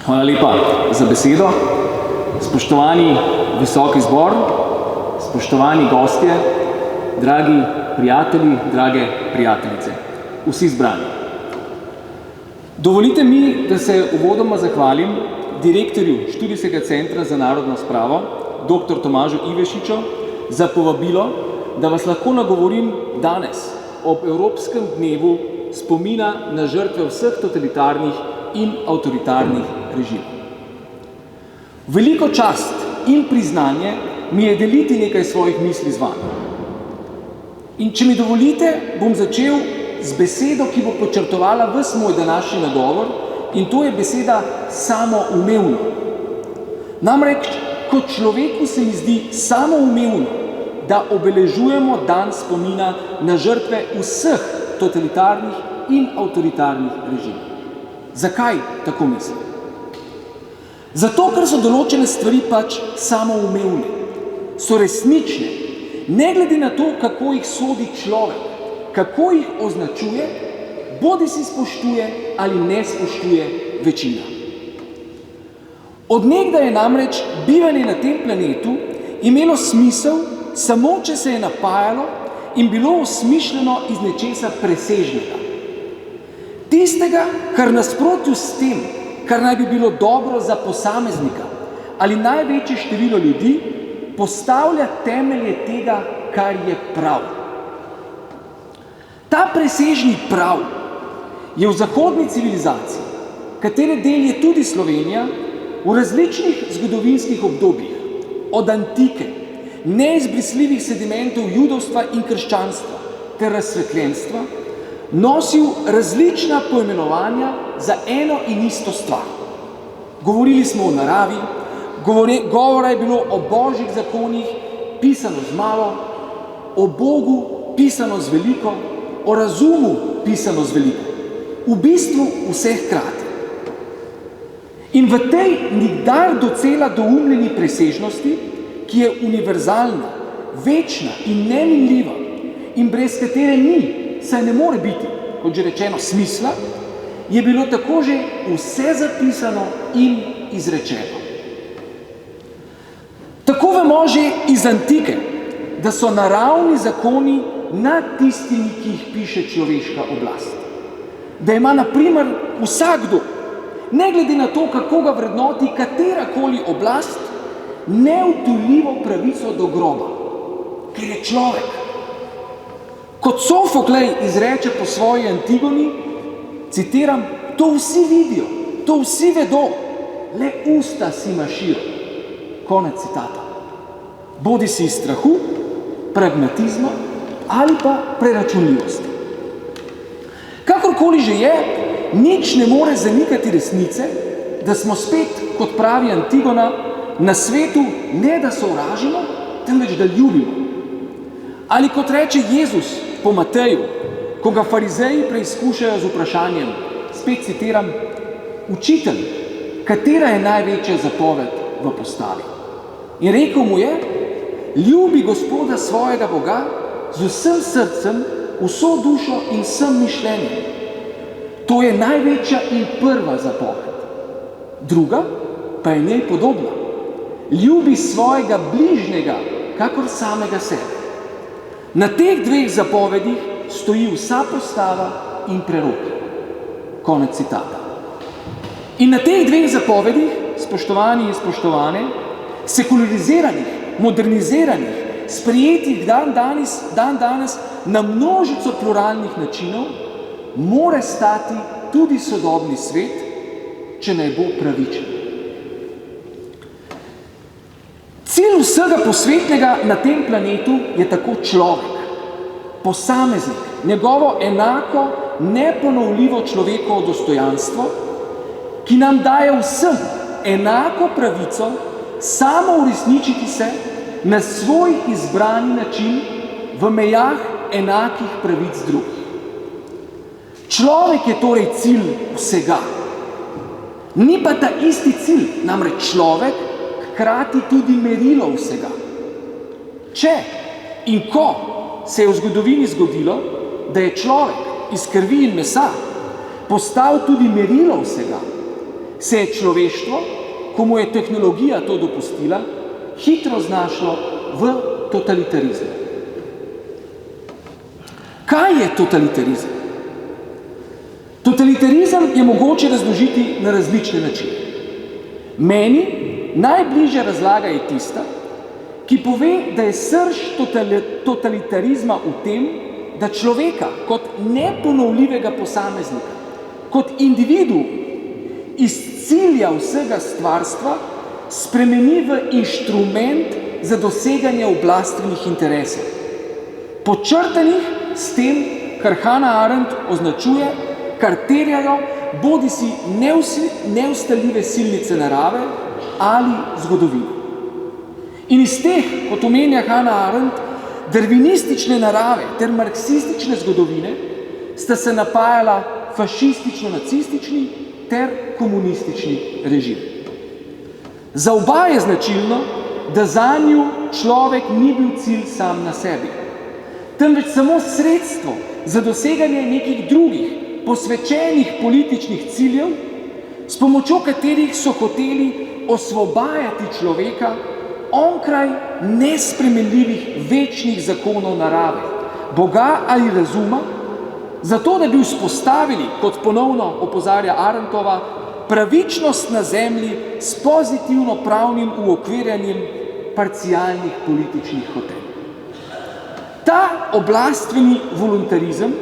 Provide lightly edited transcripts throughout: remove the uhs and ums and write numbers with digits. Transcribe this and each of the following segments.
Hvala lepa za besedo. Spoštovani visoki zbor, spoštovani gostje, dragi prijatelji, drage prijateljice, vsi zbrani. Dovolite mi, da se uvodoma zahvalim direktorju Študijskega centra za narodno spravo, dr. Tomažu Ivešiču, za povabilo, da vas lahko nagovorim danes ob Evropskem dnevu spomina na žrtve vseh totalitarnih in avtoritarnih režimov. Veliko čast in priznanje mi je deliti nekaj svojih misli z vami. In če mi dovolite, bom začel z besedo, ki bo počrtovala ves moj današnji nagovor, in to je beseda samoumevno. Namreč, kot človeku se mi zdi samoumevno, da obeležujemo dan spomina na žrtve vseh totalitarnih in avtoritarnih režimov. Zakaj tako mislim? Zato, ker so določene stvari pač samoumevne, so resnične, ne glede na to, kako jih sodi človek, kako jih označuje, bodi si spoštuje ali ne spoštuje večina. Od nekdaj je namreč bivanje na tem planetu imelo smisel samo, če se je napajalo in bilo osmišljeno iz nečesa presežnega. Tistega, kar nasprotju s tem, kar naj bi bilo dobro za posameznika ali največje število ljudi, postavlja temelje tega, kar je prav. Ta presežni prav je v zahodni civilizaciji, katere del je tudi Slovenija, v različnih zgodovinskih obdobjih, od antike, neizbrisljivih sedimentov judovstva in krščanstva ter razsvetljenstva, nosil različna poimenovanja za eno in isto stvar. Govorili smo o naravi, govora je bilo o božjih zakonih, pisano z malo, o Bogu, pisano z veliko, o razumu, pisano z veliko. V bistvu vseh hkrati. In v tej nikdar docela doumljeni presežnosti, ki je univerzalna, večna in neminljiva in brez katere ni, saj ne more biti, kot že rečeno, smisla, je bilo tako že vse zapisano in izrečeno. Tako vemo že iz antike, da so naravni zakoni nad tistimi, ki jih piše človeška oblast. Da ima, na primer, vsakdo, ne glede na to, kako ga vrednoti katerakoli oblast, neodtujljivo pravico do groba, ker je človek. Kot Sofoklej izreče po svoji Antigoni, citiram, to vsi vidijo, to vsi vedo, le usta si mašijo. Konec citata. Bodi si iz strahu, pragmatizma ali pa preračunljivosti. Kakorkoli že je, nič ne more zanikati resnice, da smo spet, kot pravi Antigona, na svetu ne da sovražimo, temveč da ljubimo. Ali kot reče Jezus po Mateju, ko ga farizeji preizkušajo z vprašanjem, spet citiram, učitelj, katera je največja zapoved v postavi? In rekel mu je, ljubi Gospoda svojega Boga z vsem srcem, vso dušo in vsem mišljenjem. To je največja in prva zapoved. Druga pa je njej podobna. Ljubi svojega bližnjega, kakor samega sebe. Na teh dveh zapovedih stoji vsa postava in prerok. Konec citata. In na teh dveh zapovedih, spoštovani in spoštovane, sekulariziranih, moderniziranih, sprejetih dan danes na množico pluralnih načinov, mora stati tudi sodobni svet, če naj bo pravičen. Cilj vsega posvetnega na tem planetu je tako človek, posameznik, njegovo enako, neponovljivo človekovo dostojanstvo, ki nam daje vsem enako pravico samo uresničiti se na svoj izbrani način v mejah enakih pravic drugih. Človek je torej cilj vsega. Ni pa ta isti cilj, namreč človek, hkrati tudi merilo vsega. Če in ko se je v zgodovini zgodilo, da je človek iz krvi in mesa postal tudi merilo vsega, se je človeštvo, ko mu je tehnologija to dopustila, hitro znašlo v totalitarizmu. Kaj je totalitarizem? Totalitarizem je mogoče razložiti na različne načine. Meni najbližja razlaga je tista, ki pove, da je srž totalitarizma v tem, da človeka kot neponovljivega posameznika, kot individu iz cilja vsega stvarstva spremeni v inštrument za doseganje oblastvenih interesov. Podčrtanih s tem, kar Hannah Arendt označuje, kar terjajo bodisi neustaljive silnice narave ali zgodovine. In iz teh, kot omenja Hannah Arendt, darwinistične narave ter marksistične zgodovine sta se napajala fašistično-nacistični ter komunistični režim. Za oba je značilno, da zanju človek ni bil cilj sam na sebi, temveč samo sredstvo za doseganje nekih drugih, posvečenih političnih ciljev, s pomočjo katerih so hoteli osvobajati človeka onkraj nespremenljivih večnih zakonov narave, Boga ali razuma, zato da bi vzpostavili, kot ponovno opozarja Arendtova, pravičnost na zemlji s pozitivno pravnim uokvirjanjem parcialnih političnih hotel. Ta oblastveni voluntarizem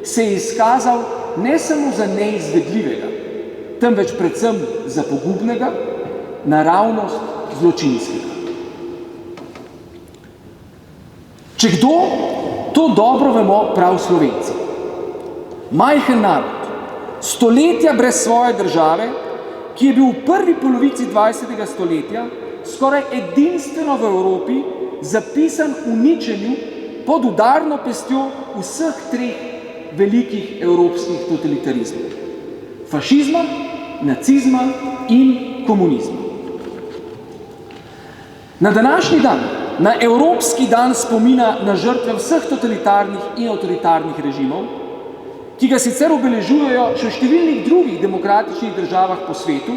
se je izkazal ne samo za neizvedljivega, temveč predvsem za pogubnega, naravnost zločinskega. Če kdo, to dobro vemo prav Slovenci. Majhen narod, stoletja brez svoje države, ki je bil v prvi polovici 20. stoletja skoraj edinstveno v Evropi zapisan uničenju pod udarno pestjo vseh treh velikih evropskih totalitarizmov. Fašizma, nacizma in komunizma. Na današnji dan, na Evropski dan spomina na žrtve vseh totalitarnih in avtoritarnih režimov, ki ga sicer obeležujejo še v številnih drugih demokratičnih državah po svetu,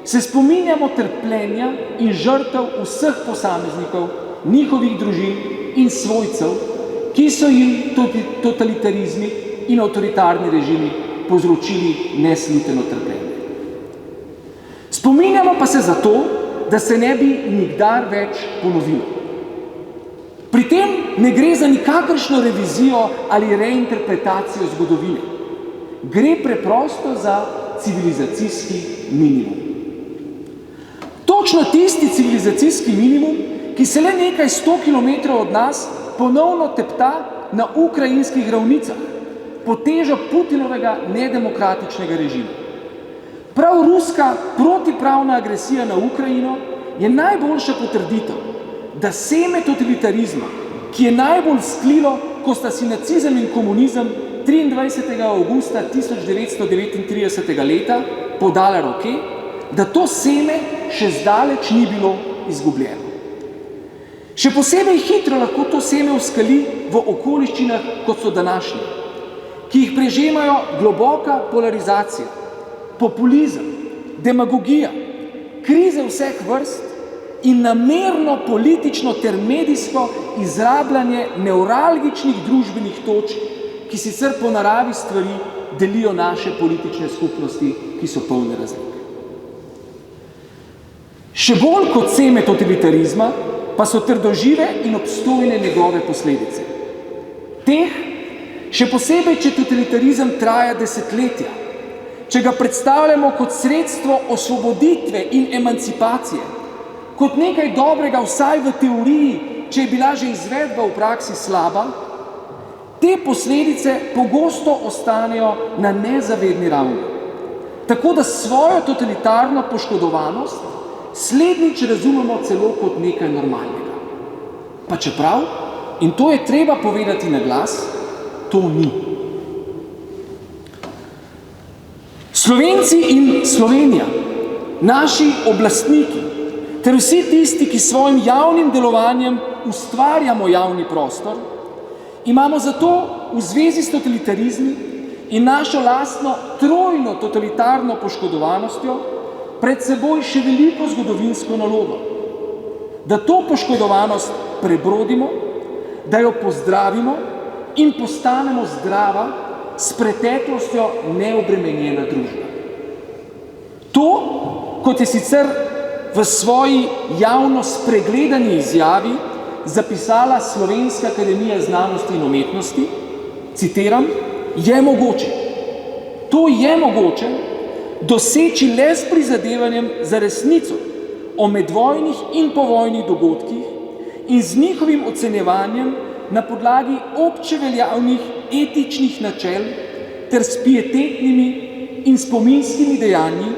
se spominjamo trpljenja in žrtev vseh posameznikov, njihovih družin in svojcev, ki so jim totalitarizmi in avtoritarni režimi povzročili nesluteno trpljenje. Spominjamo pa se zato, da se ne bi nikdar več ponovilo. Pri tem ne gre za nikakršno revizijo ali reinterpretacijo zgodovine. Gre preprosto za civilizacijski minimum. Točno tisti civilizacijski minimum, ki se le nekaj 100 kilometrov od nas ponovno tepta na ukrajinskih ravnicah, pod težo Putinovega nedemokratičnega režima. Prav ruska protipravna agresija na Ukrajino je najboljša potrditev, da seme totalitarizma, ki je najbolj sklilo, ko sta si nacizem in komunizem 23. avgusta 1939. leta podala roke, da to seme še zdaleč ni bilo izgubljeno. Še posebej hitro lahko to seme uskali v okoliščinah, kot so današnje, ki jih prežemajo globoka polarizacija, populizem, demagogija, krize vseh vrst in namerno politično ter medijsko izrabljanje nevralgičnih družbenih točk, ki sicer po naravi stvari delijo naše politične skupnosti, ki so polne razlik. Še bolj kot seme totalitarizma pa so trdožive in obstojne njegove posledice. Teh, še posebej, če totalitarizem traja desetletja, če ga predstavljamo kot sredstvo osvoboditve in emancipacije, kot nekaj dobrega vsaj v teoriji, če je bila že izvedba v praksi slaba, te posledice pogosto ostanejo na nezavedni ravni. Tako da svojo totalitarno poškodovanost slednjič razumemo celo kot nekaj normalnega. Pa čeprav, in to je treba povedati na glas, to ni. Slovenci in Slovenija, naši oblastniki, ter vsi tisti, ki s svojim javnim delovanjem ustvarjamo javni prostor, imamo zato v zvezi s totalitarizmi in našo lastno trojno totalitarno poškodovanostjo pred seboj še veliko zgodovinsko nalogo. Da to poškodovanost prebrodimo, da jo pozdravimo in postanemo zdrava, s preteklostjo neobremenjena družba. To, kot je sicer v svoji javno spregledani izjavi zapisala Slovenska akademija znanosti in umetnosti, citiram, je mogoče. To je mogoče doseči le s prizadevanjem za resnico o medvojnih in povojnih dogodkih in z njihovim ocenjevanjem na podlagi občeveljavnih etičnih načel ter s pietetnimi in spominskimi dejanji,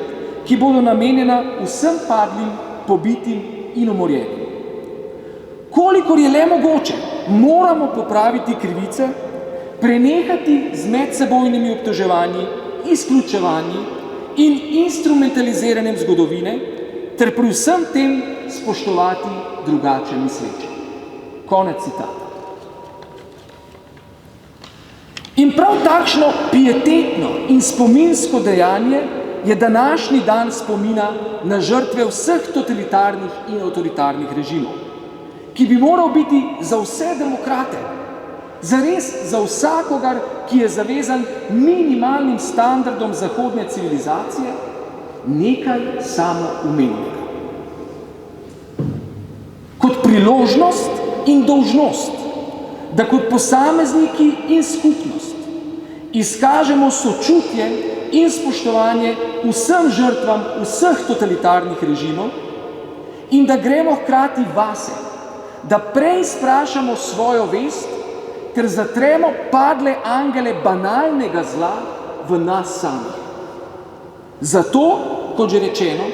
ki bodo namenjena vsem padlim, pobitim in umorjenim. Kolikor je le mogoče, moramo popraviti krivice, prenehati z medsebojnimi obtoževanji, izključevanji in instrumentaliziranjem zgodovine ter pri vsem tem spoštovati drugače misleče. Konec citata. In prav takšno pietetno in spominsko dejanje je današnji dan spomina na žrtve vseh totalitarnih in avtoritarnih režimov, ki bi moral biti za vse demokrate, zares za vsakogar, ki je zavezan minimalnim standardom zahodne civilizacije, nekaj samoumevnega. Kot priložnost in dolžnost, da kot posamezniki in skupnost izkažemo sočutje in spoštovanje vsem žrtvam vseh totalitarnih režimov in da gremo hkrati vase, da prej sprašamo svojo vest, ter zatremo padle angele banalnega zla v nas samih. Zato, kot že rečeno,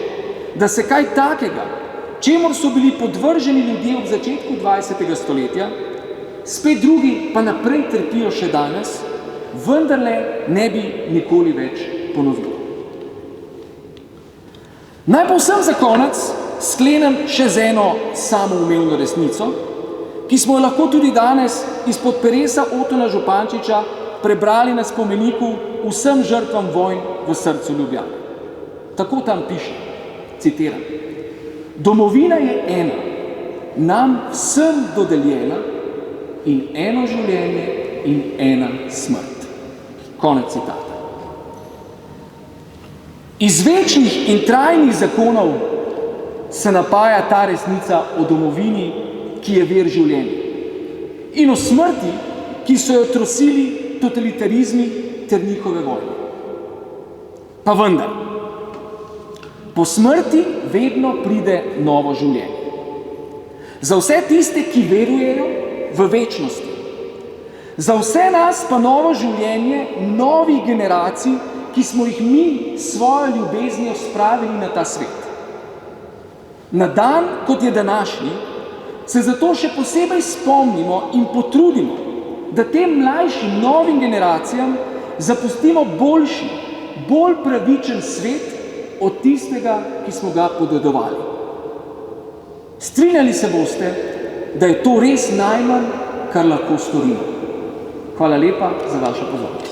da se kaj takega, čemur so bili podvrženi ljudje ob začetku 20. stoletja, spet drugi pa naprej trpijo še danes, vendarle ne bi nikoli več ponovili. Naj povsem za konec sklenem še z eno samoumevno resnico, ki smo jo lahko tudi danes izpod peresa Otona Župančiča prebrali na spomeniku vsem žrtvam vojn v srcu Ljubljane. Tako tam piše, citiram: Domovina je ena, nam vsem dodeljena in eno življenje in ena smrt. Konec citata. Iz večnih in trajnih zakonov se napaja ta resnica o domovini, ki je vir življenja, in o smrti, ki so jo trosili totalitarizmi ter njihove vojne. Pa vendar, po smrti vedno pride novo življenje. Za vse tiste, ki verujejo v večnosti. Za vse nas pa novo življenje novih generacij, ki smo jih mi svojo ljubeznijo spravili na ta svet. Na dan, kot je današnji, se zato še posebej spomnimo in potrudimo, da tem mlajšim novim generacijam zapustimo boljši, bolj pravičen svet od tistega, ki smo ga podedovali. Strinjali se boste, da je to res najmanj, kar lahko storimo. Hvala lepa za vašo pozornost.